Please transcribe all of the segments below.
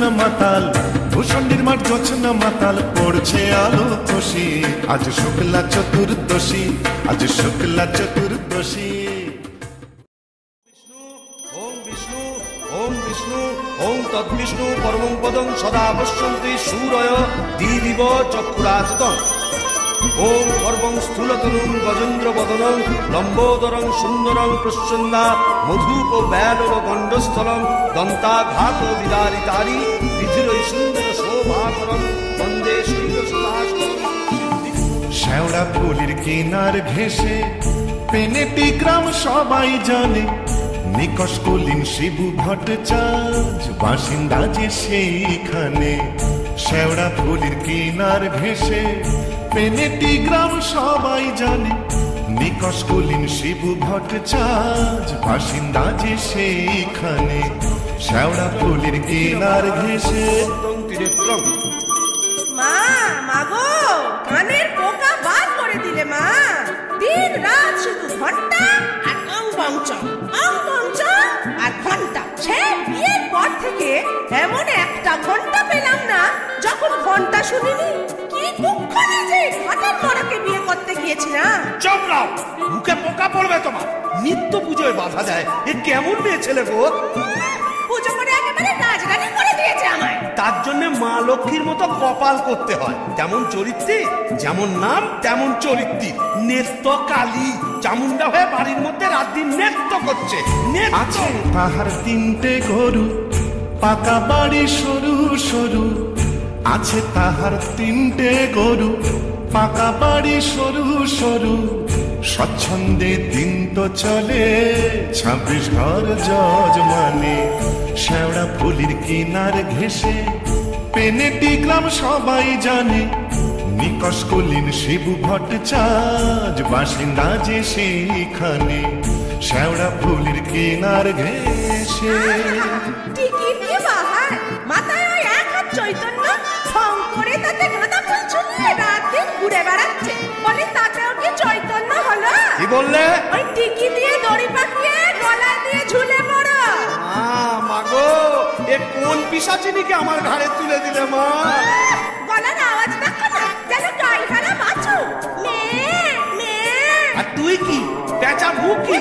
জোছনা মাতাল, ভূষণ্ডির মাঠ জোছনা মাতাল, পড়ছে আলো খুশি। আজ শুক্লা চতুর্দশী, আজ শুক্লা চতুর্দশী। ওম বিষ্ণু ওম বিষ্ণু ওম তদ্বিষ্ণু পরমং পদং সদা পশ্যন্তি সূরয় দিদিব চক্ষুরাততং। ওম সর্বং স্থূলতনুং গজেন্দ্র বদনং লম্বোদরং সুন্দরং প্রসন্না মধুপ ব্যালব গণ্ডস্থলং দন্তাঘাত বিদারিতারি বিধিরৈ সুন্দর শোভাকরং বন্দে শৈলসুতাষ্টং। শেওড়া ফুলের কিনার ঘেঁষে পেনেটি গ্রাম সবাই জানে, নিকষ কুলীন শিবু ভট্টাচার্য বাসিন্দা যে সেইখানে। শেওড়া ফুলের কিনার ঘেঁষে পেনেটি গ্রাম সবাই জানে, নিকষ কুলীন শিবু ভট্টাচার্য বাসিন্দা যে সেইখানে। শেওড়া ফুলের কিনার ঘেঁষে মা, মাগো, কানের পোকা বার করে দিলে মা। দিন রাত শুধু ঘন্টা আর অঙ্গঞ্চল, অঙ্গঞ্চল আর ঘন্টা। সে বিয়ের পর থেকে এমন একটা ঘন্টা পেলাম না যখন ঘন্টা শুনিনি। কি দুঃখে যে ঘাটের মরকে বিয়ে করতে গিয়েছিলাম। চুপ রাও, মুখে পোকা পড়বে তোমার। নিত্য পুজোয় বাধা দেয়, এ কেমন মেয়ে ছেলে গো? পুজো করে একেবারে রাজরানী করে দিয়েছে আমায়। তার জন্য মা লক্ষ্মীর মতো কপাল করতে হয়। যেমন চরিত্রে, যেমন নাম তেমন চরিত্রী। নেত্য কালী চামুন্ডা হয়ে বাড়ির মধ্যে রাত দিন নেত্য করছে। আছে তাহার তিনটে গরু, পাকা বাড়ি সরু সরু। আছে তাহার তিনটে গরু, পাকা বাড়ি সরু সরু। স্বচ্ছন্দে দিন তো চলে 26 ঘর যজমানে। শেওড়া ফুলের কিনার ঘেঁষে পেনেটি গ্রাম সবাই জানে, নিকষ কুলীন শিবু ভট্টাচার্য বাসিন্দা যে সেইখানে। শেওড়া ফুলের কিনার ঘেঁষে টিকিট কি বাহার, মাথায় ওই এক হাত চৈতন্য, ফং করে তাতে গাঁদা ফুল ঝুলিয়ে রাত দিন ঘুরে বেড়াচ্ছে। বলে তাতেও কি চৈতন্য হলো? কি বললে? ওই টিকি দিয়ে দড়ি পাকিয়ে গলায় দিয়ে ঝুলে পড়ো। মাগো, এ কোন পিশাচিনীকে আমার ঘাড়ে তুলে দিলে মা? গলার আওয়াজ দেখো না, যেন গাইহারা বাছু। মেয়ে মেয়ে। আর তুই কি পেঁচা মুখ কি?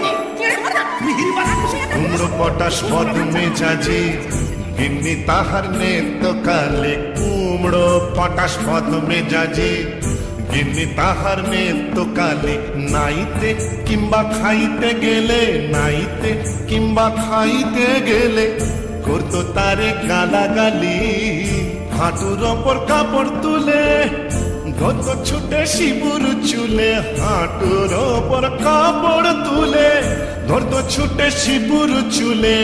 কুমড়ো পটাশ পদ মেজাজে গিন্নি তাহার নেত্য কালে। কুমড়ো পটাশ পদ মেজাজে গিন্নি তাহার নেত্য কালে। নাইতে কিংবা খাইতে গেলে, নাইতে কিংবা খাইতে গেলে করতো তারে গালাগালি। হাঁটুর ওপর কাপড় তুলে ধরতো ছুটে শিবুর চুলে। হাঁটুর ওপর কাপড় তুলে ধরতো ছুটে শিবুর চুলে।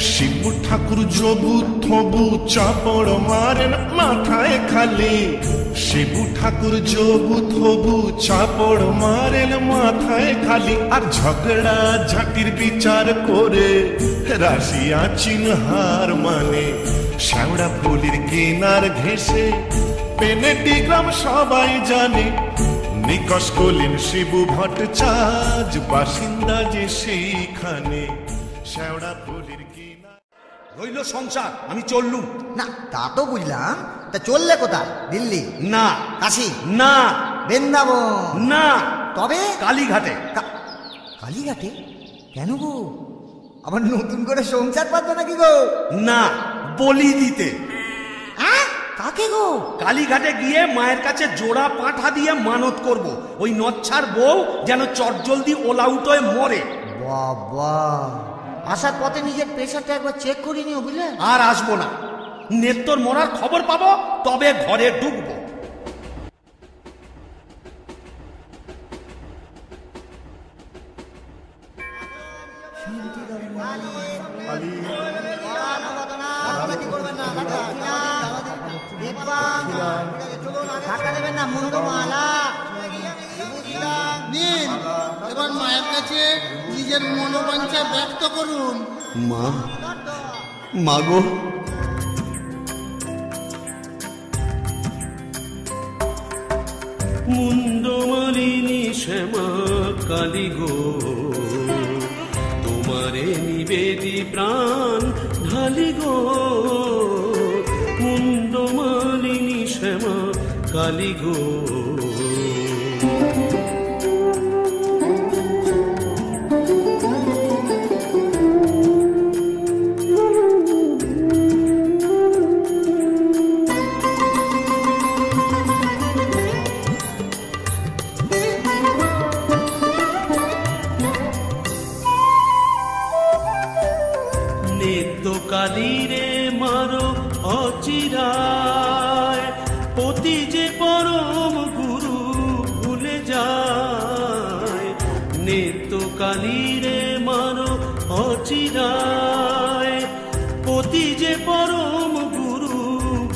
শিবু ঠাকুর জবু থবু চাপড় মারেন মাথায় খালি। শিবু ঠাকুর জবু থবু চাপড় মারেন মাথায় খালি। আর ঝগড়া ঝাঁটির বিচার করে রাশিয়া চিনহার মানে। শেওড়া ফুলের কিনার ঘেঁষে পেনেটি গ্রাম সবাই জানে, নিকষ কুলীন শিবু ভট্টাচার্য বাসিন্দা যে সেইখানে। শেওড়া ফুলের কিনার রইল সংসার, আমি চললুম। না তা তো বুঝলাম, তা চললে কোথায়? দিল্লি না, কাশী না, বৃন্দাবন না, তবে কালীঘাটে। কালীঘাটে কেন গো? আবার নতুন করে সংসার পাতবে নাকি গো? না, বলি দিতে। কাকে গো? কালীঘাটে গিয়ে মায়ের কাছে জোড়া পাঁঠা দিয়ে মানত করব, ওই নচ্ছার বউ যেন চটজলদি ওলাউট হয়ে মরে। বাবা, আসার পথে নিজের প্রেশারটা একবার চেক করে নিও বুঝলে। আর আসবো না, নেত্তর মরার খবর পাবো তবে ঘরে ঢুকবো। এবার মায়ের কাছে নিজের মনোবাঞ্ছা ব্যক্ত করুন। মা, মাগো, মুন্ডমালিনী শ্যামা কালী গো, তোমারে নিবেদি প্রাণ ঢালি গো। কালী গো। কালীরে মারো অচিরায়, পতি যে পরম গুরু ভুলে যায়। নিত্য কালীরে মারো অচিরায়, পতি যে পরম গুরু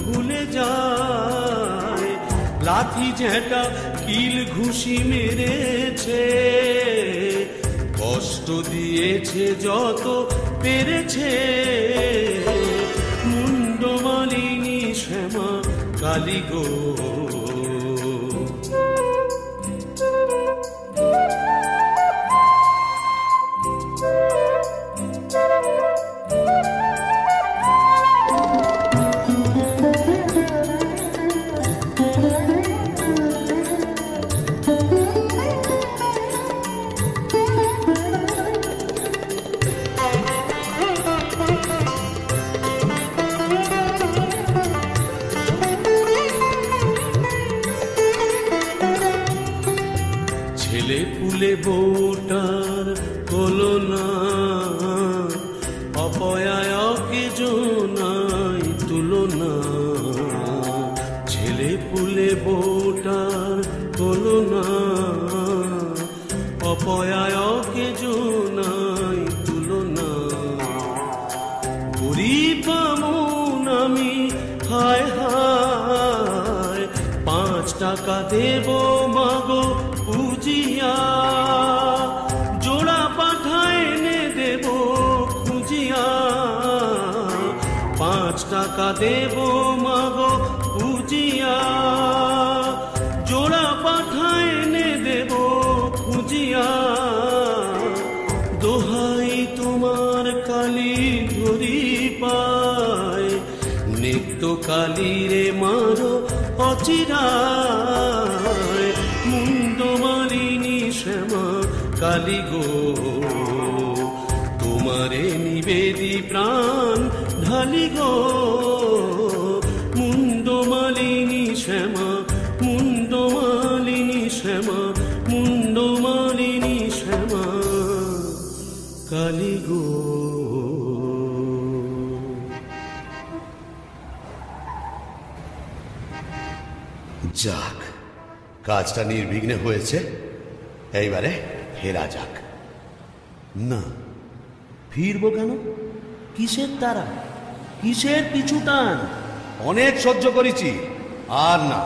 ভুলে যায়। লাঠি ঝেঁটা কিল ঘুষি মেরেছে, কষ্ট দিয়েছে যত পেরেছে। মুন্ডমালিনী শ্যামা কালী গো। ছেলে পুলে বউটার হলো না, অপয়ায়কে জোনাই তুলনা। ছেলে পুলে বউটার হলো না, অপয়ায়কে জোনাই তুলনা। গরিব বামুন আমি হায় হায়, 5 টাকা দেব মাগো পুজিয়া। জোড়া পাঠায় এনে দেব খুঁজিয়া, 5 টাকা দেব মাগো পুজিয়া। জোড়া পাঠায় এনে দেব খুঁজিয়া। দোহাই তোমার কালী ধরি পায়, নিত্য কালীরে মারো অচিরায়। মুন্ডমালিনী শ্যামা কালী গো, তোমারে নিবেদি প্রাণ ঢালি গো। মুন্ডমালিনী শ্যামা, মুন্ডমালিনী শ্যামা, মুন্ডমালিনী শ্যামা কালী গো। যাক, কাজটা নির্বিঘ্নে হয়েছে, এইবারে ফেরা যাক। না, ফিরবো কেন? কিসের তারা, কিসের পিছু টান? অনেক সহ্য করেছি, আর না।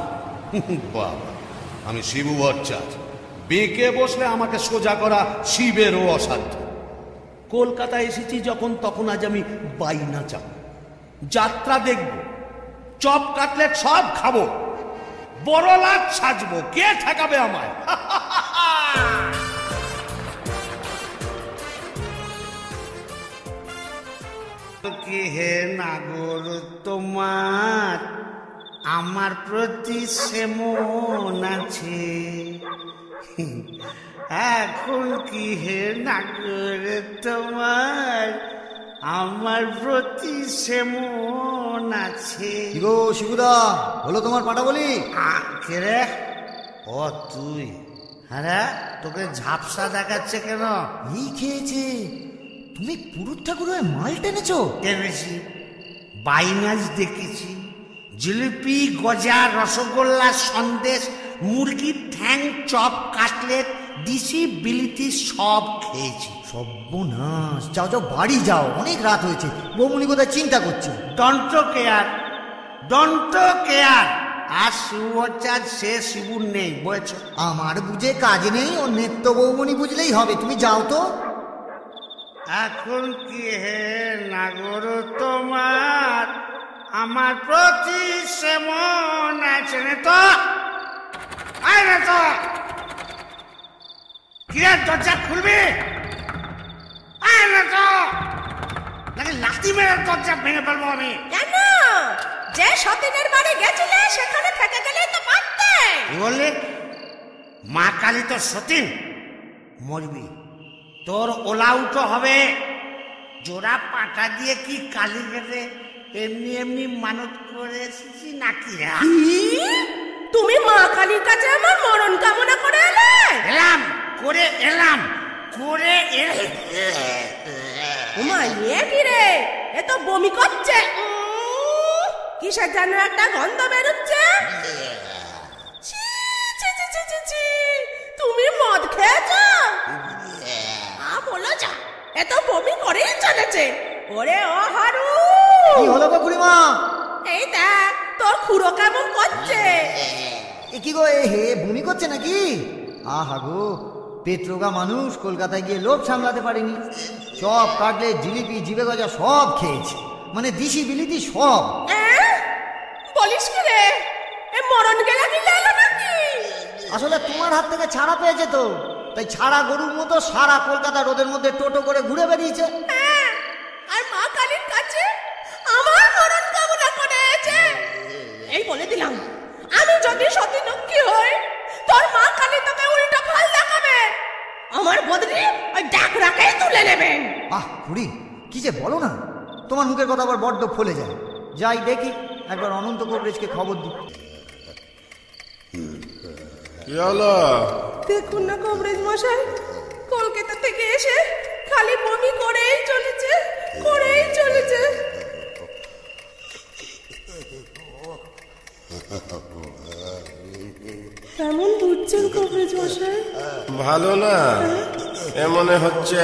বাবা, আমি শিবু ভট্টাচার্য, বেঁকে বসলে আমাকে সোজা করা শিবেরও অসাধ্য। কলকাতায় এসেছি যখন, তখন আজ আমি বাইনা যাব, যাত্রা দেখব, চপ কাটলেট সব খাবো, বড় লাট সাজবো। কে ঠেকাবে আমায়? কি হে নাগর তোমার আমার প্রতি সেমন আছে? এখন কি হে নাগর তোমার আমার প্রতি সেমন আছে? গো শিবুদা, হলো তোমার পাটা বলি? কে রে? ও তুই? হ্যাঁ, তোকে ঝাপসা দেখাচ্ছে কেন? এই খেয়েছে, তুমি পুরুত ঠাকুর হয়ে মাল টেনেছো? টেনেছি, বাইনাচ দেখেছি, জিলিপি, গজা, রসগোল্লা, সন্দেশ, মুরগির ঠ্যাং, চপ, কাটলেট, দিশি, বিলিতি সব খেয়েছি। সর্বনাশ, যাও যাও বাড়ি যাও, অনেক রাত হয়েছে। বৌমনি কোথায় চিন্তা করছে? Don't care, don't care. আর শিবচাঁদ সে শিবুর নেই, বুঝেছ? আমার বুঝে কাজ নেই, ও নেত্য বৌমনি বুঝলেই হবে। তুমি যাও তো। এখন কি হে নাগর তোমার আমার প্রতি সেমন আছে? না তো, আয় না তো, কিরে দরজা খুলবি? আয় না তো, নাকি লাথি মেরে দরজা ভেঙে ফেলবো আমি। কেন? যে সতীনের বাড়ি গেছিলে, সেখানে থেকে গেলেই তো পারতে। কি বললি? মা কালী তো সতীন, মরবি, তোর ওলা উঠো হবে। জোড়া পাটা দিয়ে কি কালী গেটে এমনি এমনি মানত করে এসেছি নাকি? তুমি মা কালীর কাছে আমার মরণ কামনা করে এলে? এলাম করে এলাম করে ওমা, এ কি রে? এ তো বমি করছে। কিসের যেন একটা গন্ধ বেরোচ্ছে। ছি, ছি, ছি, ছি, ছি, ছি। তুমি মদ খেয়েছো? বলো যা, এ তো বমি করেই চলেছে। ওরে ও হারু, কি হলো গো খুড়িমা? এই দেখ তোর খুড়ো কেমন করছে। এ কি গো, এ হে বমি করছে নাকি? আহা গো, পেট্রোগা মানুষ, কলকাতায় গিয়ে লোভ সামলাতে পারেনি। চপ, কাটলেট, জিলিপি, জিবে গজা সব খেয়েছে, মানে দিশি বিলিতি সব। বলিস কি রে? এ মরণ গেলা কি গেলো নাকি? আসলে তোমার হাত থেকে ছাড়া পেয়েছে তো, তাই ছাড়া গরুর মতো সারা কলকাতা রোদের মধ্যে টোটো করে ঘুরে বেরিয়েছে। আর মা কালীর কাছে আমার মরণ কামনা করেছে। এই বলে দিলাম, আমি যদি সতী লক্ষ্মী হই, তোর মা কালী তোকে উল্টো ফাল দেখাবে। আমার বদলি ওই ডাক রাখাই তুলে নেবেন। আহ খুড়ি, কি যে বলো না, তোমার মুখের কথা আবার বড্ড ফলে যায়। যাই দেখি, একবার অনন্ত কবরেজকে খবর দিই। কি হলো? দেখুন না কবরেজ মশাই, কলকাতা থেকে এসে খালি বমি করেই চলেছে, করেই চলেছে। কেমন বুঝছেন কবরেজ মশাই? ভালো না, এ মনে হচ্ছে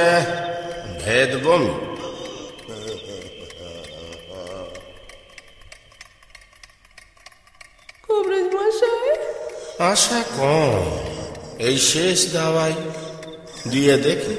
ভেদ বমি। কবরেজ মশাই, আশা কম, এই শেষ দাওয়াই দিয়ে দেখি।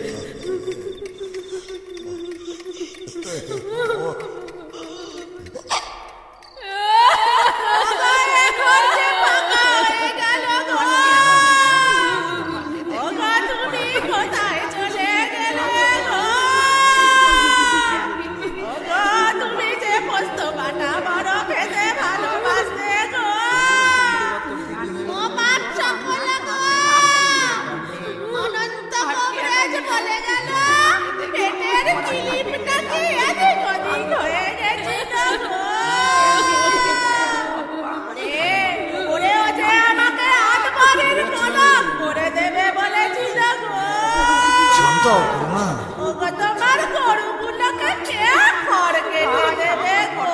তোমার গরুগুলোকে খড় কেটে দেবে গো।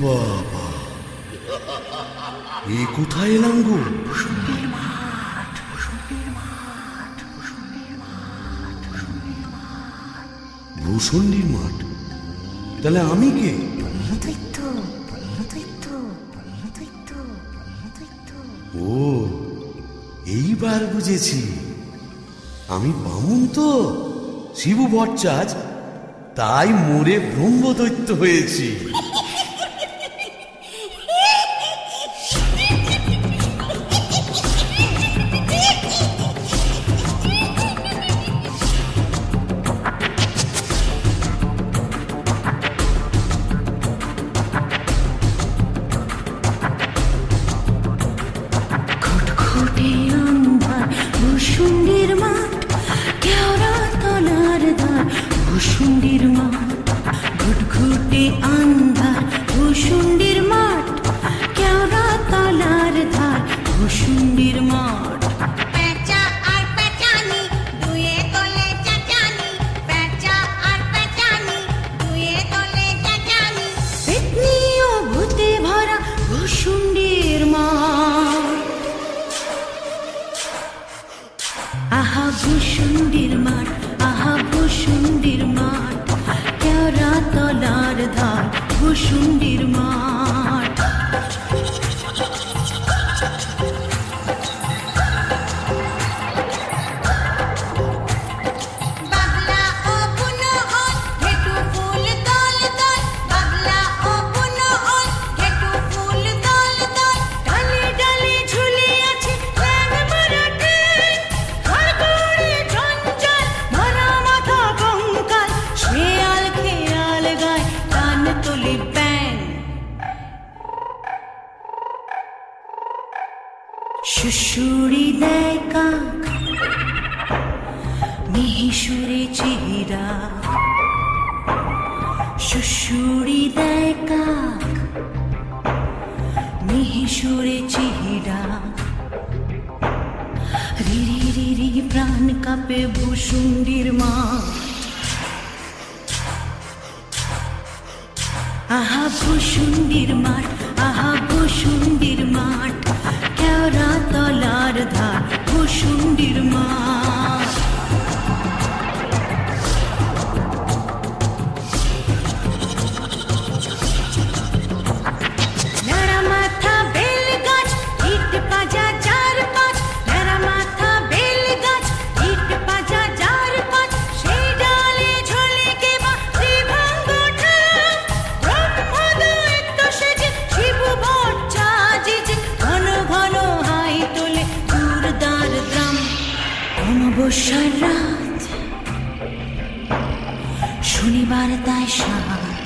বাবা, এই কোথায় এলাম গো? ভূষণ্ডির মাঠ? তাহলে আমি কে? ও, এইবার বুঝেছি, আমি বামুন তো, শিবু ভট্টাচ, তাই মোরে ব্রহ্মদৈত্য হয়েছি। ভূষণ্ডির মাঠ, কেওড়া তলার দ্বার, ভূষণ্ডির মাঠ, ঘুটঘুটে আন্ধার, ভূষণ্ডির মাঠ, কেওড়া তলার ধার, ভূষণ্ডির মাঠ। পেঁচা আর পেঁচানি দুয়ে তলে চেঁচানি, পেঁচা আর পেঁচানি দুয়ে তলে চেঁচানি, পেতনি ও ভূতে ভরা ভূষণ্ডির মাঠ। আহা ভূষণ্ডির মাঠ, আহা ভূষণ্ডির ভূষুণ্ডির মাঠ। বাবলা ও বুনো ওল ঘেটু ফুল দল দল, বাবলা ও বুনো ওল ঘেটু ফুল দল দল। ডালে ডালে ঝুলে আছে ল্যাং মারা ট্যাং, ঘাড়গোড়ে জঞ্জাল ভরা মাথা কঙ্কাল, শেয়াল খেয়াল গায় কান তোলে ব্যাং। শুশুড়ি দেয় কাক মিহিসুরে চেহারা, শুশুড়ি দেয় কাক মিহিসুরে চেহারা। রিরি রিরি প্রাণ কাঁপে ভূষুণ্ডির মাঠ। আহা ভূষুণ্ডির মাঠ, আহা ভূষুণ্ডির মাঠ, কেওড়া তলার ধার ভূষুণ্ডির মাঠ। ন্যাড়া মাথা বেল গাছ, ইট পাজা চার পাঁচ, ন্যাড়া মাথা বেল গাছ, ইট পাজা চার পাঁচ, সেই ডালে ঝোলে কেবা ত্রিভঙ্গ ঠাং। ব্রহ্মদৈত্য সেজে শিব ভট্টা জিজে, ঘন ঘন হাই তোলে দুর্দার দ্রাম। অমাবস্যার রাত, শনিবার তাই সাত।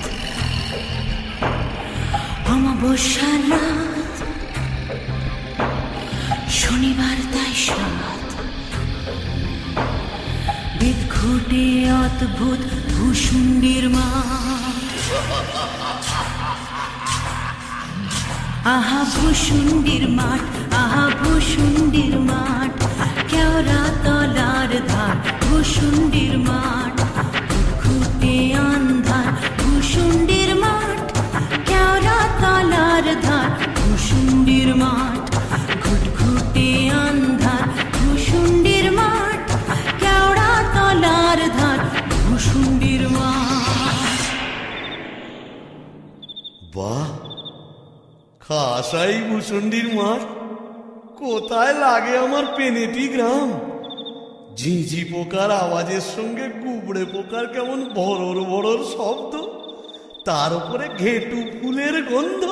অমাবস্যার রাত, শনিবার তাই সাত। বিদঘুটে অদ্ভুত ভূষুণ্ডির মাঠ। আহা ভূষুণ্ডির মাঠ, আহা ভূষুণ্ডির মাঠ, কেওড়া তলার ধার ভূষুণ্ডির মাঠ। ঘুটঘুটে আন্ধার ভূষুণ্ডির মাঠ, কেওড়া তলার ধার ভূষুণ্ডির মাঠ। ঘুটঘুটে আন্ধার ভূষুণ্ডির মাঠ, কেওড়া তলার ধার ভূষুণ্ডির মাঠ। বাহ, খাসাই ভূষুণ্ডির মাঠ। কোথায় লাগে আমার পেনেটি গ্রাম। ঝিঁঝি পোকার আওয়াজের সঙ্গে কুবড়ে পোকার কেমন বড়র বড়র শব্দ, তার উপরে ঘেটু ফুলের গন্ধ।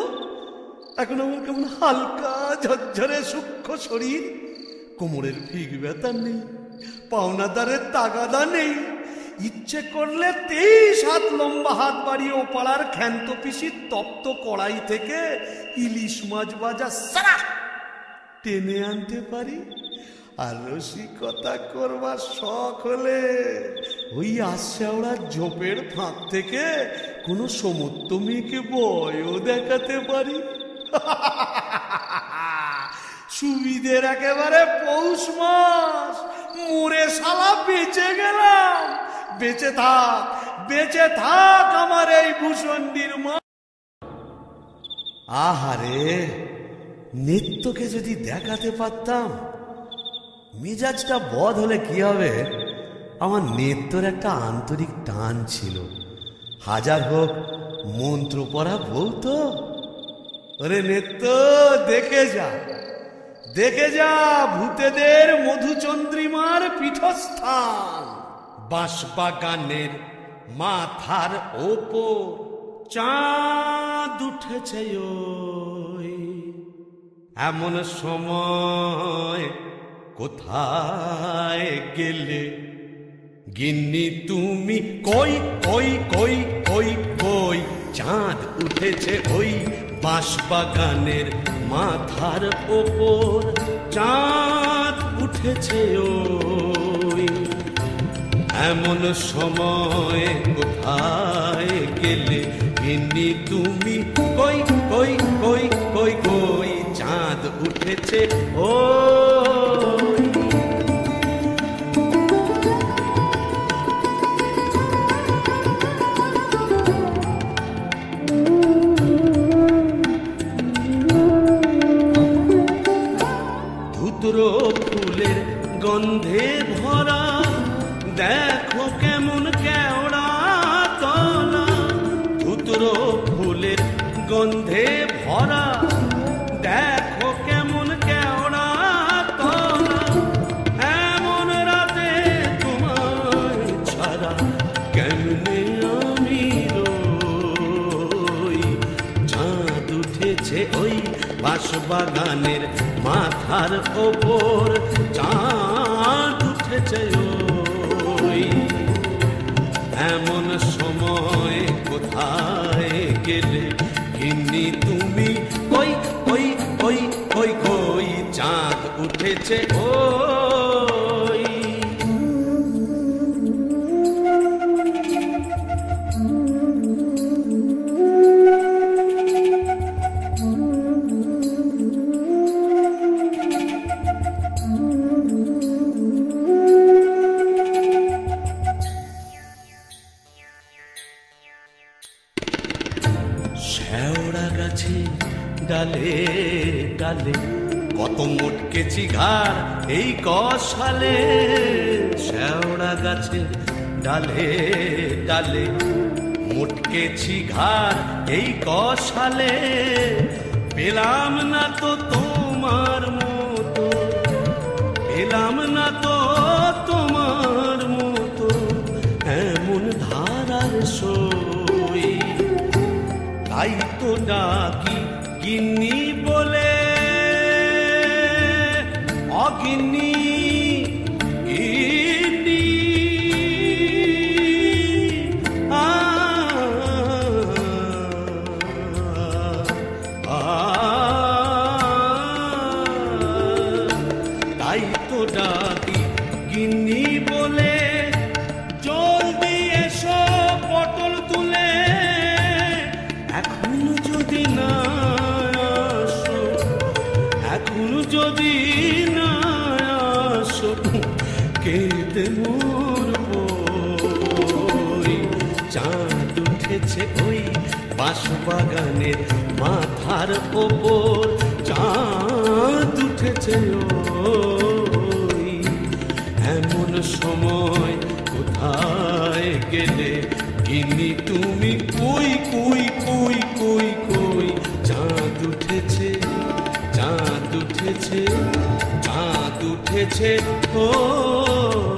এখন আমার কেমন হালকা ঝরঝরে সূক্ষ্ম শরীর, কোমরের ফিক ব্যথা নেই, পাওনাদারের তাগাদা নেই। ইচ্ছে করলে 23 হাত লম্বা হাত বাড়িয়ে ও পাড়ার ক্ষান্ত পিসির তপ্ত কড়াই থেকে ইলিশ মাছ ভাজা সারা টেনে আনতে পারি। আর রসিকতা করবার শখ হলে ওই আশ্যাওড়ার ঝোপের ফাঁক থেকে কোনো সমত্ত মেয়েকে বয়ও দেখাতে পারি। সুবিধের একেবারে পৌষ মাস, মোরে শালা বেঁচে গেলাম। বেঁচে থাক, বেঁচে থাক আমার এই ভূষুণ্ডির মা। আহারে, নিত্যকে যদি দেখাতে পারতাম। মেজাজটা বদ হলে কি হবে, আমার নিত্যর একটা আন্তরিক টান ছিল। হাজার হোক মন্ত্র পড়া বউ তো। ওরে নিত্য, দেখে যা, দেখে যা ভূতেদের মধুচন্দ্রিমার পীঠস্থান। বাঁশবাগানের মাথার ওপর চাঁদ উঠেছে ওই। এমন সময় কোথায় গেলে গিন্নি তুমি? কই কই কই কই কই, চাঁদ উঠেছে ওই বাঁশবাগানের মাথার ওপর। চাঁদ উঠেছে ওই। এমন সময় কোথায় গেলে গিন্নি তুমি? কই কই কই কই কই, চাঁদ উঠেছে ওই। ধুতরো ফুলের গন্ধে ভরা, দেখো কেমন কেওড়া তলা। ধুতরো ফুলের বাঁশবাগানের মাথার ওপর চাঁদ উঠেছে ওই। এমন সময় কোথায় গেলে গিন্নি তুমি, ওই ওই ওই ওই কই চাঁদ উঠেছে ওই। শেওড়া গাছে ডালে ডালে কত মোটকেছি ঘাড় এই কষালে। শেওড়া গাছে ডালে ডালে মোটকেছি ঘাড় এই কষালে। পেলাম না তো তোমার মতো, পেলাম না তো তোমার মতো এমন ধারার সই। তাই তো ডাকি গিন্নি বলে, অগিন্নি গিন্নি। তাই তো ডাকি গিন্নি বলে, জলদি এসো পটল তুলে। এখন যদি না আসো, এখন যদি না আসো কেঁদে মরবো। চাঁদ উঠেছে ওই বাঁশবাগানের মাথার ওপর, চাঁদ উঠেছে ওই। এমন সময় কোথায় গেলে গিন্নি তুমি, কই কই কই কই কই চাঁদ উঠেছে, চাঁদ উঠেছে, চাঁদ উঠেছে ওই।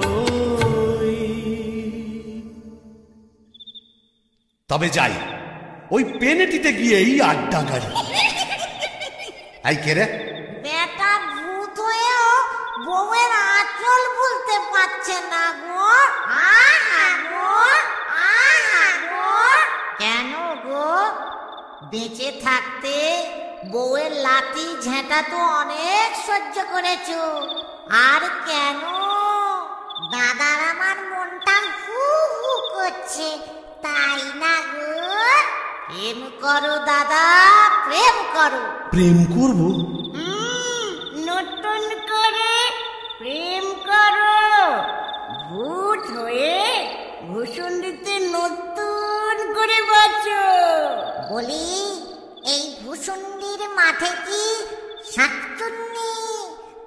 তবে যাই ওই পেনেটিতে গিয়েই আড্ডা গাড়ি। এই কে রে? বেটা ভূত হয়েও বউয়ের আঁচল ভুলতে পারছে না গো। আহা গো, আহা গো। কেন গো? বেঁচে থাকতে বউয়ের লাঠি ঝেঁটা তো অনেক সহ্য করেছো, আর কেন? দাদার আমার মনটা হু হু করছে, তাই না গো? প্রেম করো দাদা, প্রেম করো। প্রেম করবো? নতুন করে প্রেম করো। ভূত হয়ে ভূষণ্ডিতে নতুন করে বাঁচো। বলি, এই ভূষণ্ডির মাঠে কি শাকচুন্নি,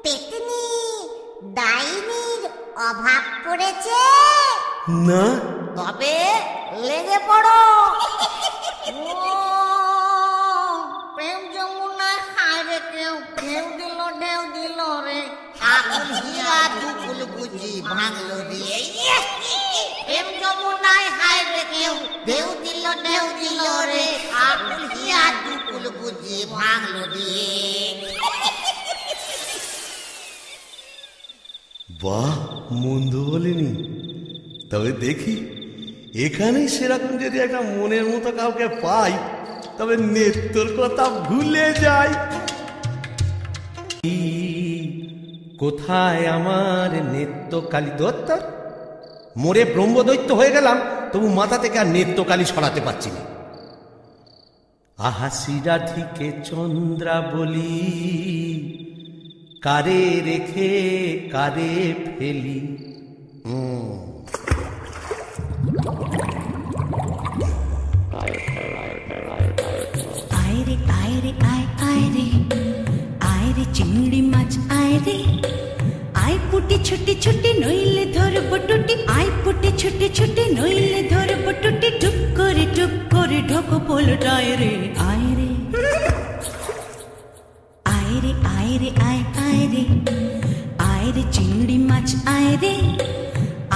পেতনি, ডাইনির অভাব পড়েছে? না। তবে লেগে পড়ো। প্রেম যমুনায় হায় রে কেউ ঢেউ দিল রে। আগুন হিয়া দুকুল বুঝি ভাঙলো রে। প্রেম যমুনায় হায় রে কেউ ঢেউ দিল রে। আগুন হিয়া দুকুল বুঝি ভাঙলো রে। বাহ, মন্দ বলিনি। তবে দেখি এখানেই সেরকম যদি একটা মনের মতো কাউকে পাই, তবে নেত্রর কথা ভুলে যাই। কোথায় আমার নেত্রকালী দত্ত? মোরে ব্রহ্মদৈত্য হয়ে গেলাম, তবু মাথা থেকে আর নেত্রকালী সরাতে পারছি না। আহাসি রাধিকে চন্দ্রা বলি, কারে রেখে কারে ফেলি। আয় রে আয় রে আয় আয় রে, আয় রে চিংড়ি মাছ আয় রে। আয় পুটি ছুটি ছুটি নইলে ধরবো টুটি। আয় পুটি ছুটি ছুটি নইলে ধরবো টুটি। টুক করে ঢোকো পোলটায় রে। আয় রে আয় রে আয় রে আয় আয় রে, আয় রে চিংড়ি মাছ আয় রে।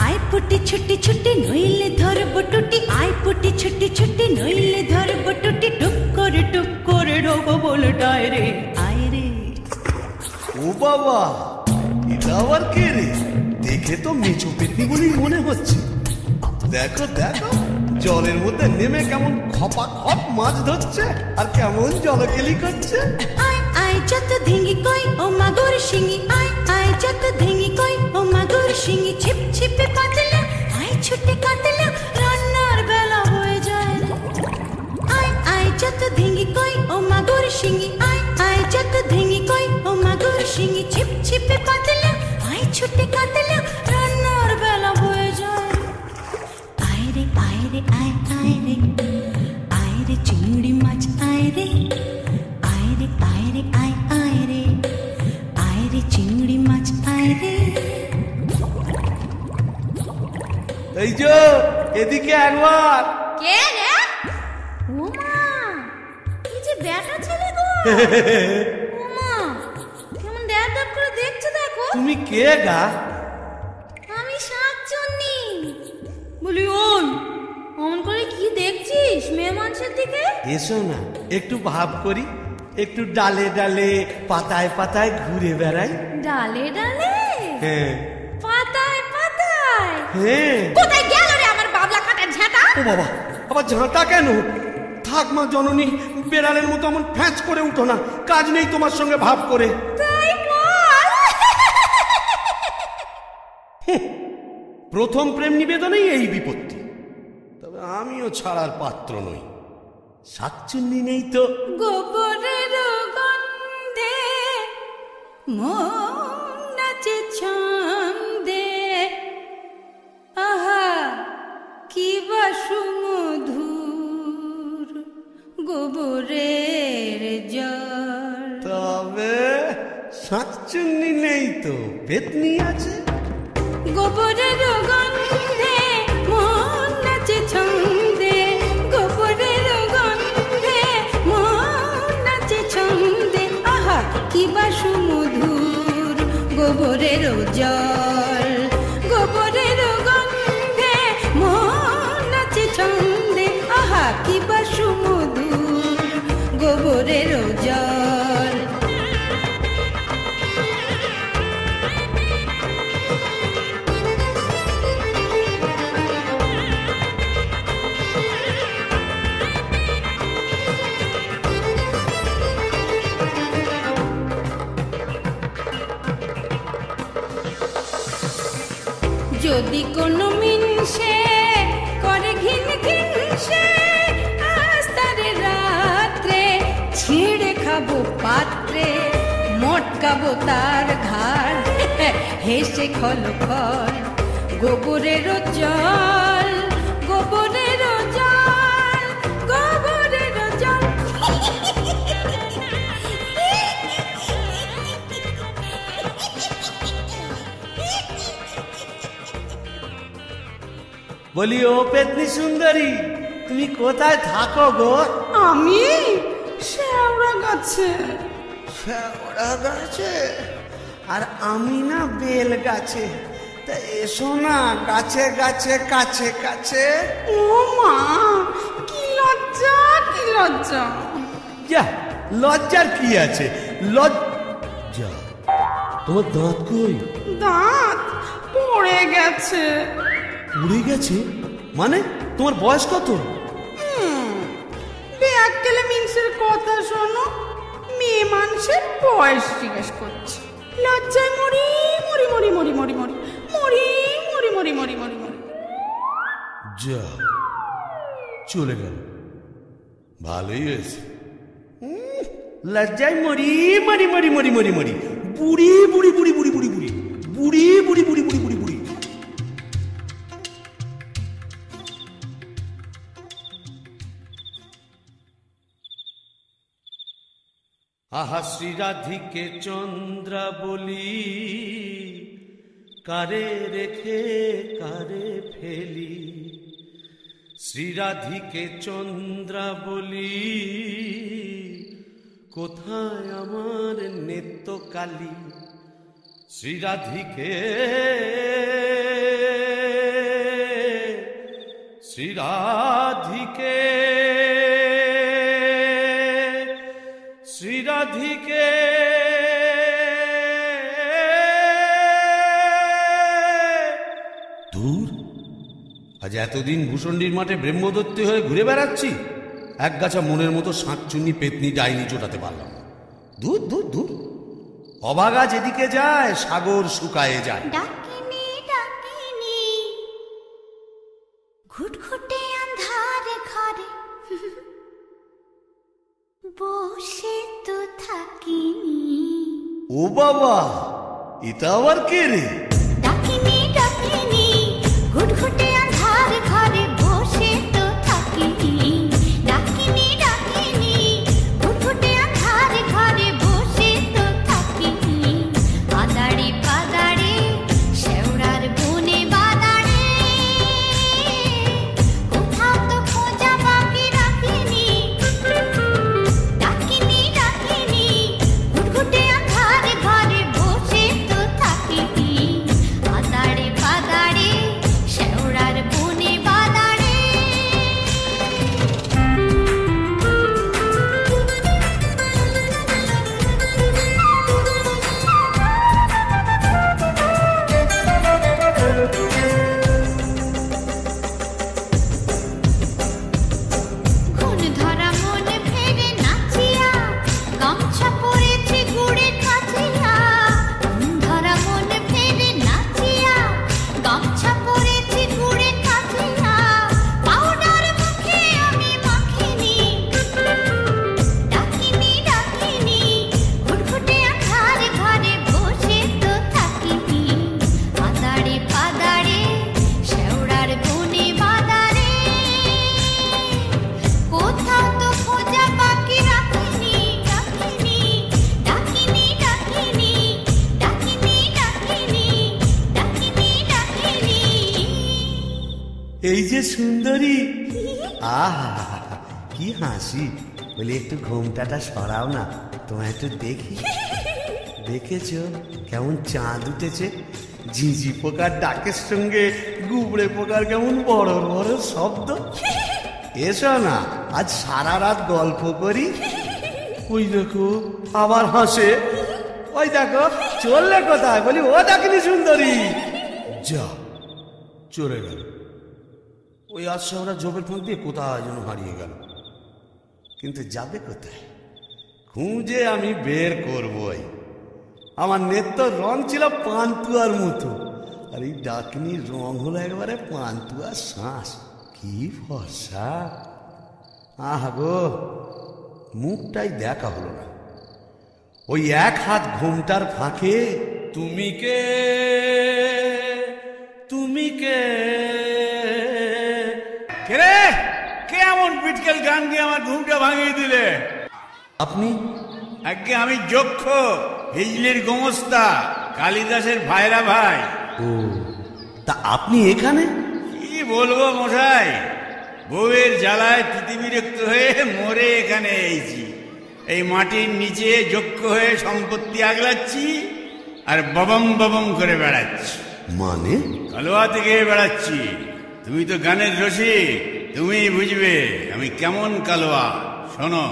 আয় পুটি ছুটি ছুটি নইলে ধরবো টুটি। আয় পুটি ছুটি ছুটি নইলে ধরবো টুটি। টুক করে ঢোকো পোলটায় রে। আয় বাবা, এটা আবার কে রে? দেখে তো মেচো পেতনি বলেই মনে হচ্ছে। দেখো দেখো, জলের মধ্যে নেমে কেমন খপা খপ মাছ ধরছে আর কেমন জলকেলি করছে। আয় আয় যত ধিঙ্গি কই ও মাগুর শিঙি, আয় আয় যত ধিঙ্গি কই ও মাগুর শিঙি, ছিপ ছিপে পাতলা আয় ছুটে কাতলা, রান্নার বেলা হয়ে যায় রে। আয় আয় যত ধিঙ্গি কই ও মাগুর শিঙি, আয় আয় যত ধিঙ্গি কই ও মাগুর শিঙি, ছিপ ছিপে পাতলা আয় ছুটে কাতলা, রান্নার বেলা হয়ে যায়। আয় রে আয় রে আয় আয় রে, আয় রে চিংড়ি মাছ আয় রে, আয় রে আয় রে আয় আয় রে, আয় রে চিংড়ি মাছ আয় রে। এই যে এদিকে একবার। কে রে? ও মা, কি যে ব্যাটা ছেলে গো। ও মা, কেমন ড্যাব ড্যাব করে দেখছে দেখো। তুমি কে গা? আমি শাকচুন্নি। বলি ওন, অমন করে কি দেখছিস মেয়ে মানুষের দিকে? এসো না, একটু ভাব করি, একটু ডালে ডালে পাতায় পাতায় ঘুরে বেড়াই। ডালে ডালে? হ্যাঁ পাতায় পাতায়? হ্যাঁ। কোথায় গেল রে আমার বাবলা কাটার ঝাঁটা? ও বাবা, আবার ঝাঁটা কেন? থাক মা জননী, বেড়ালের মতো এমন ফ্যাঁচ করে উঠো না, কাজ নেই তোমার সঙ্গে ভাব করে। তাই বল। প্রথম প্রেম নিবেদনেই এই বিপত্তি। তবে আমিও ছাড়ার পাত্র নই। শাকচুন্নি নেই তো। গোবরের গন্ধে মন নাচে ছন্দে, আহা কি বা সুমধুর গোবরের জল। তবে শাকচুন্নি নেই তো, পেতনি আছে। গোবরের গন্ধে মন নাচে ছন্দে, গোবরের গন্ধে মন নাচে ছন্দে, আহা কি বা সুমধুর গোবরের জল। গোবরের গন্ধে মন নাচে ছন্দে, আহা কি বা সুমধুর গোবরের জল। যদি কোনো মিনসে করে ঘিন ঘিনসে, আজ তার রাত্রে ছিঁড়ে খাবো পাত্রে, মটকাবো তার ঘাড় হেসে খল খল। গোবরের জল, গোবরের জল, গোবরের জল। বলি ও পেতনি সুন্দরী, তুমি কোথায় থাকো গো? আমি শেওড়া গাছে। শেওড়া গাছে? আর আমি না বেল গাছে। তা এসো না গাছে গাছে কাছে কাছে। ও মা, কি লজ্জা কি লজ্জা। যা, লজ্জার কি আছে? লজ্জা? তোমার দাঁত কই? দাঁত পড়ে গেছে। উড়ে গেছে মানে? তোমার বয়স কত? ব্যাগ গেলে মিনসের কথা শোনো, মেয়ে মানুষের বয়স জিজ্ঞেস করছে। লজ্জায় মরি মরি মরি মরি মরি মরি মরি মরি মরি মরি মরি মরি। যা, চলে গেল, ভালোই হয়েছে। লজ্জায় মরি মরি মরি মরি মরি মরি, বুড়ি বুড়ি বুড়ি বুড়ি বুড়ি বুড়ি বুড়ি বুড়ি বুড়ি বুড়ি বুড়ি বুড়ি। আহা শ্রী রাধিকে চন্দ্রা বলি, কারে রেখে কারে ফেলি। শ্রী রাধিকে চন্দ্রা বলি, কোথায় আমার নেত্য কালী। শ্রী রাধিকে, শ্রী রাধিকে, শ্রী রাধিকে আজ এতদিন ভূষণ্ডির মাঠে ব্রহ্মদত্তি হয়ে ঘুরে বেড়াচ্ছি, এক গাছা মনের মতো শাঁকচুন্নি পেতনি ডাইনি জোটাতে পারলাম না। দূর দূর দূর, অবাগা যেদিকে যায় সাগর শুকায়ে যায়। ডাকিনি ডাকিনি ঘুটঘুটে আন্ধারে ঘরে বসে তো থাকিনি। ও বাবা, এটা আবার কে রে? ডাকিনি ডাকিনি ঘুটঘুটে আন্ধারে ঘরে বসে তো থাকিনি। ডাকিনি ডাকিনি ঘুটঘুটে আন্ধারে ঘরে বসে তো থাকিনি। পাদাড়ে পাদাড়ে শেওড়ার বনে বাদাড়ে কোথাও তো খোঁজা বাকি রাখিনি। ডাকিনি ডাকিনি ঘুটঘুটে আন্ধারে ঘরে বসে তো থাকিনি। পাদাড়ে পাদাড়ে শেওড়ার বনে বাদাড়ে। ঘুণ ধরা মন ফেরে নাচিয়া গামছা পরেছে গুড়ে কাচিয়া। ঘুণ ধরা মন ফেরে নাচিয়া গামছা পরেছে গুড়ে কাচিয়া। পাউডার মুখে আমি মাখিনি। ডাকিনি ডাকিনি ঘুটঘুটে আন্ধারে ঘরে বসে তো থাকিনি। পাদাড়ে পাদাড়ে শেওড়ার বনে বাদাড়ে কোথাও তো খোঁজা বাকি রাখিনি। ডাকিনি ডাকিনি ডাকিনি ডাকিনি ডাকিনি ডাকিনি ডাকিনি। এই যে সুন্দরী, আহা কি হাসি! বলি একটু ঘোমটাটা সরাও না, তোমায় একটু দেখি। দেখেছো কেমন চাঁদ উঠেছে? ঝিঝি পোকার ডাকের সঙ্গে গুবড়ে পোকার কেমন বড় বড় শব্দ। এসো না, আজ সারা রাত গল্প করি। ওই দেখো আবার হাসে। ওই দেখো চললে কোথায়? বলি ও ডাকিনি সুন্দরী। যা, চলে গেল। ওই আজ আমরা জবের ফাঁক দিয়ে কোথায় যেন হারিয়ে গেল। কিন্তু যাবে কোথায়? খুঁজে আমি বের করবই। আমার নেত্য রং ছিল পান্তুয়ার মতো, আর এই ডাকিনির রং হলো একবারে পান্তুয়ার শ্বাস। কি ফর্সা! আহা গো, মুখটাই দেখা হলো না। ওই এক হাত ঘোমটার ফাঁকে তুমি কে, তুমি কে? কে কে এমন পিটকেল গান দিয়ে আমার ঘুমটা ভাঙিয়ে দিলে? আপনি? আগে আমি যক্ষ, হিজলির গোমস্তা, কালিদাসের ভাইরা ভাই। ও, তা আপনি এখানে? কি বলবো মশাই, বউয়ের জ্বালায় তিতিবিরক্ত হয়ে মরে এখানে এসেছি। এই মাটির নিচে যক্ষ হয়ে সম্পত্তি আগলাচ্ছি আর ববম ববম করে বেড়াচ্ছি। মানে? কালোয়া থেকে বেড়াচ্ছি। তুমি তো গানের রসিক, তুমি বুঝবে আমি কেমন কালোয়া। শোনো,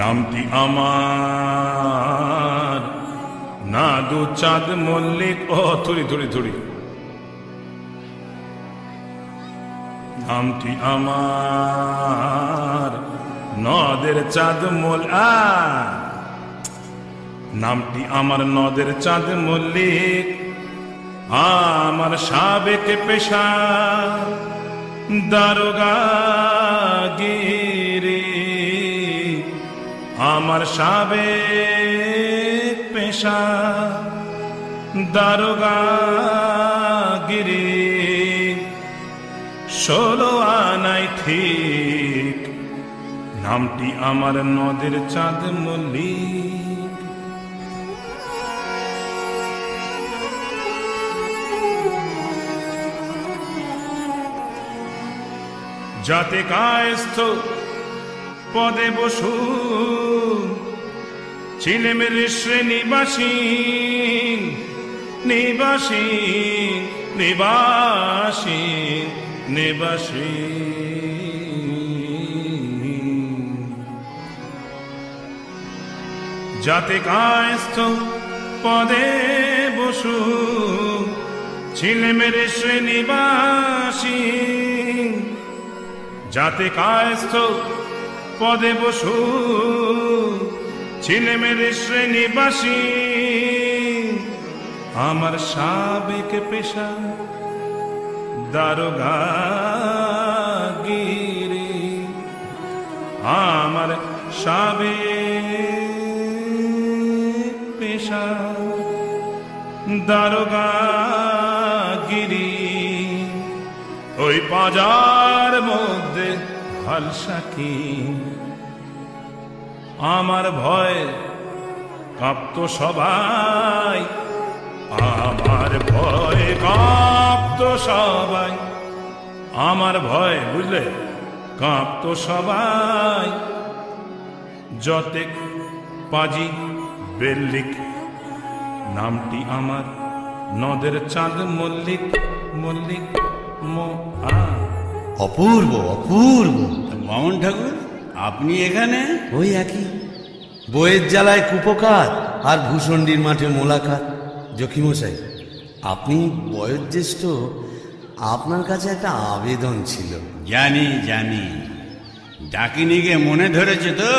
নামটি আমার নাদু চাঁদ মল্লিক। ও থুড়ি থুড়ি থুড়ি। নামটি আমার নদের চাঁদ নামটি আমার নদের চাঁদ মল্লিক। আমার সাবেক পেশা দারোগাগিরি। আমার সাবেক পেশা দারোগাগিরি। 16 আনাই ঠিক, নামটি আমার নদের চাঁদ মল্লিক। যাতে কায়স্থ পদে বসু ছিলেমের শ্রেণীবাসী নিবাসী নিবাসী নিবাসী। যাতে কায়স্থ পদে বসু ছিলে মেরে শ্রেণীবাসী, যাতে কায়স্থ পদে বসু, ছিলে মেরে শ্রেণীবাসী। আমার সাবেক পেশা দারোগাগিরি, আমার সাবেক পেশা দারোগাগিরি। ওই বাজার মধ্যে হালসাকি, আমার ভয় কাঁপত সবাই, আমার ভয় কাঁপত সবাই, আমার ভয় বুঝলে কাঁপত সবাই। যতেক পাজি বেল্লিক, নামটি আমার নদের চাঁদ মল্লিক, মল্লিক অপূর্ব অপূর্ব। বামন ঠাকুর, আপনি এখানে? ওই একই, বইয়ের জ্বালায় কুপকার আর ভূষণ্ডির মাঠে মোলাকাত। জকিমশাই, আপনি বয়োজ্যেষ্ঠ, আপনার কাছে একটা আবেদন ছিল। জানি জানি, ডাকিনিকে মনে ধরেছে তো?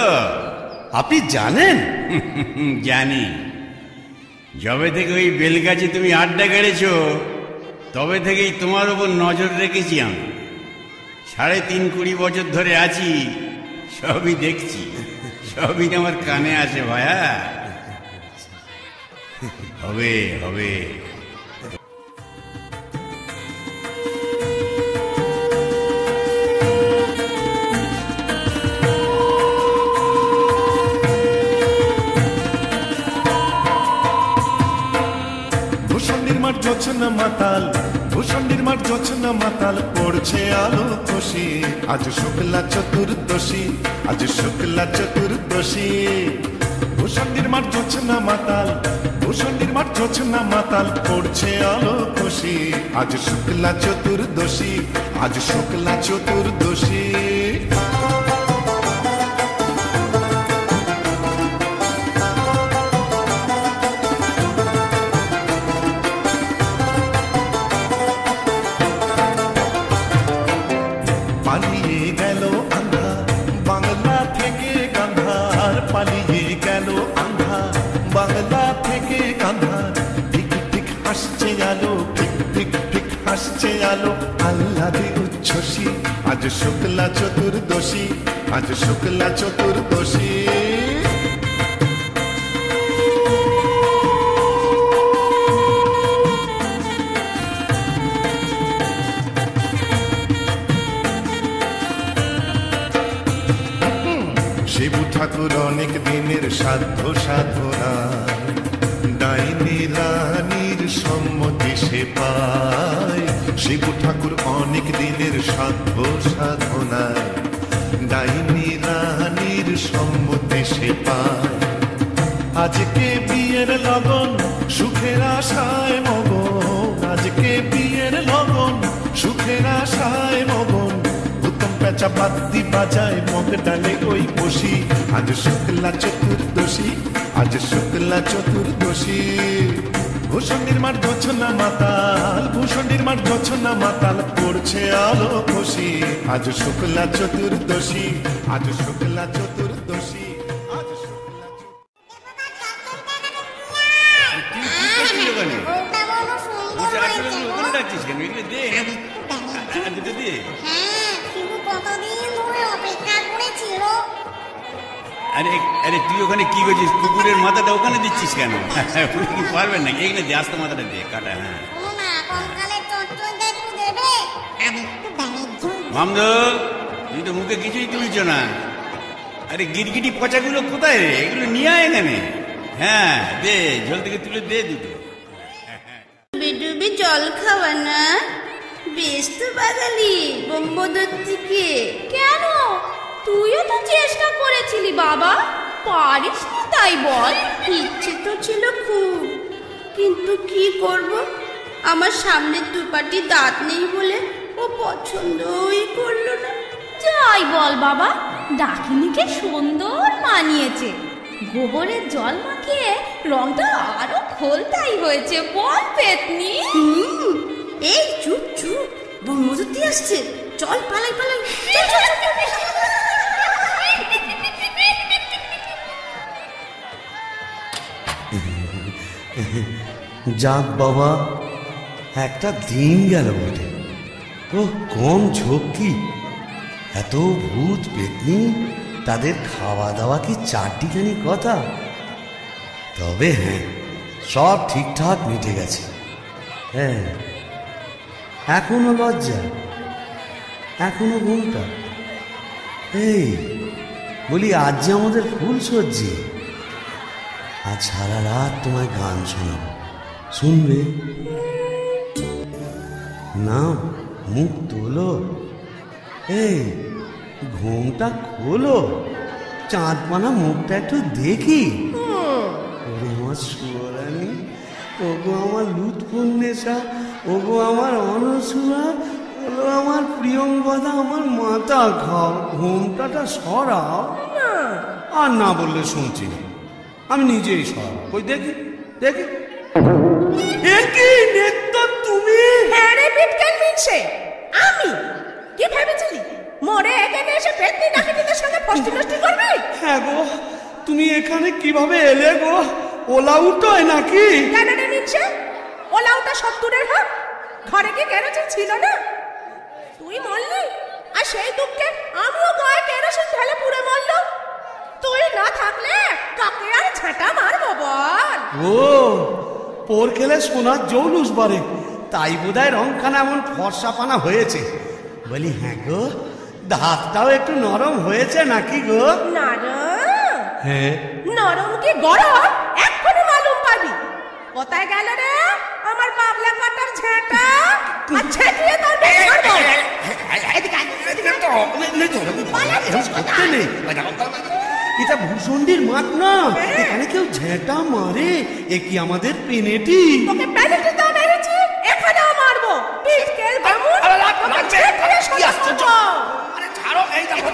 আপনি জানেন? জানি। যবে থেকে ওই বেলগাছে তুমি আড্ডা গেড়েছ, তবে থেকেই তোমার উপর নজর রেখেছি আমি। ৩.৫ বছর ধরে আছি, সবই দেখছি, সবই আমার কানে আসে ভায়া। হবে হবে। ভূষণ্ডির মাঠ জোছনা মাতাল, ভূষণ্ডির মাঠ জোছনা মাতাল, পড়ছে আলো খুশি। আজ শুক্লা চতুর্দশী, আজ শুক্লা চতুর্দশী। ভূষণ্ডির মাঠ জোছনা মাতাল, ভূষণ্ডির মাঠ জোছনা মাতাল, পড়ছে আলো খুশি। আজ শুক্লা চতুর্দশী, আজ শুক্লা চতুর্দশী। পালিয়ে গেল আন্ধার বাংলা থেকে গান্ধার, পালিয়ে গেল আন্ধার বাংলা থেকে গান্ধার। ঠিক ঠিক হাসছে আলো, ঠিক ঠিক ঠিক হাসছে আলো, আহ্লাদে উচ্ছ্বসী। আজ শুক্লা চতুর্দশী, আজ শুক্লা চতুর্দশী। শিবু ঠাকুর অনেক দিনের সাধ্য সাধনা, ডাইনি রানীর সম্মতি সে পায়। শিবু ঠাকুর অনেক দিনের সাধ্য সাধনায়, ডাইনি রানীর সম্মতি সে পায়। আজকে বিয়ের লগন সুখের আশায় মগন, আজকে বিয়ের লগন সুখের আশায় মগন। পেঁচা বাদ্যি বাজায় মগ ডালে ওই বসি। আজ শুক্লা চতুর্দশী, আজ শুক্লা চতুর্দশী। ভূষণ্ডির মাঠ জোছনা মাতাল, ভূষণ্ডির মাঠ জোছনা মাতাল, পড়ছে আলো খুশি। আজ শুক্লা চতুর্দশী, আজ শুক্লা চতুর্দশী, আজ শুক্লা আরে আরে, তুই ওখানে কি করছিস? কুকুরের মাথাটা ওখানে দিচ্ছিস কেন? কি পারবেন না? এখানে দিয়ে আস্তে মাথাটা দিয়ে কাটা। হ্যাঁ মামদো, তুই তো মুখে কিছুই তুলছ না। আরে গিরগিটি পচাগুলো কোথায় রে? এগুলো নিয়ে আয় এখানে। হ্যাঁ দে, জল থেকে তুলে দে দুটো। ডুবে জল খাওয়া না, বেশ তো বাঙালি ব্রহ্মদত্তিকে। কেন? তুইও তো চেষ্টা করেছিলি বাবা, পারিস না তাই বল? ইচ্ছে তো ছিল খুব, কিন্তু কি করব, আমার সামনে দুপাটি দাঁত নেই বলে ও পছন্দই করলো না। যাই বল বাবা, ডাকিনিকে সুন্দর মানিয়েছে। গোবরের জল মাখিয়ে রংটা আরো খোলতাই হয়েছে, বল পেতনি। এই চুপ চুপ, ব্রহ্মদত্তি আসছে, চল পালাই পালাই, চল চল চল। যাক বাবা, একটা দিন গেল বটে। ও কম ঝক্কি, এত ভূত পেতনি, তাদের খাওয়া দাওয়া কি চারটিখানি কথা? তবে হ্যাঁ, সব ঠিকঠাক মিটে গেছে। হ্যাঁ, এখনো লজ্জা, এখনো ঘুমটা। এই বলি, আজ যে আমাদের ফুল সজ্জি, আজ সারা রাত তোমায় গান শোনাবো, শুনবে না? মুখ তোলো, এই ঘুমটা খোলো, চাঁদপানা মুখটা একটু দেখি। ওরে আমার সুরানি, ওগো আমার লুৎফুন্নেসা, ওগো আমার অনসুয়া, ওগো আমার প্রিয়ঙ্গদা, আমার মাথা খাও, ঘুমটাটা সরাও। আর না বললে শুনছি না, আমি নিজেই সরাব। ওই দেখি দেখি। একই নেত্য তুমি? হ্যাঁ রে বিটকেল মিনছে, আমি কি ভেবেছিলি মরে এখানে এসে পেতনি ডাকিনীদের সঙ্গে ফষ্টি নষ্টি করবি? হ্যাঁ গো, তুমি এখানে কিভাবে এলে গো? ওলা উঠোয় নাকি? কেন রে মিনছে, ওলা উঠা সব দূরের হোক, ঘরে কি কেরোসিন ছিল না? তুই মরলি, আর সেই দুঃখে আমিও গায়ে কেরোসিন ঢেলে পুড়ে মরলাম। তুই না থাকলে কাকে আর ঝাঁটা মারবো বল? ও পোর খেলে সোনার জৌলুস বারে, তাই বোধহয় রংখানা এমন ফর্সাপানা হয়েছে। বলি হ্যাঁ গো, দাঁতটাও একটু নরম হয়েছে নাকি গো? নরম? হ্যাঁ। নরম কি গরম এক্ষুনি মালুম পাবি। কোথায় গেল রে আমার বাবলা কাটার ঝাঁটা? আর ছেঁটিয়ে তোর বেশ করবো। এটা ভূষণ্ডির মাঠ না, এখানে কেউ ঝেঁটা মারে? এ কি আমাদের পেনেটি? তোকে পেনেটি তো মেরেছি, এখানেও মারবো। বিটকেল বামুন, তোকে ছেঁটিয়ে সরাবো। আরে ছাড়ো, এই দেখো।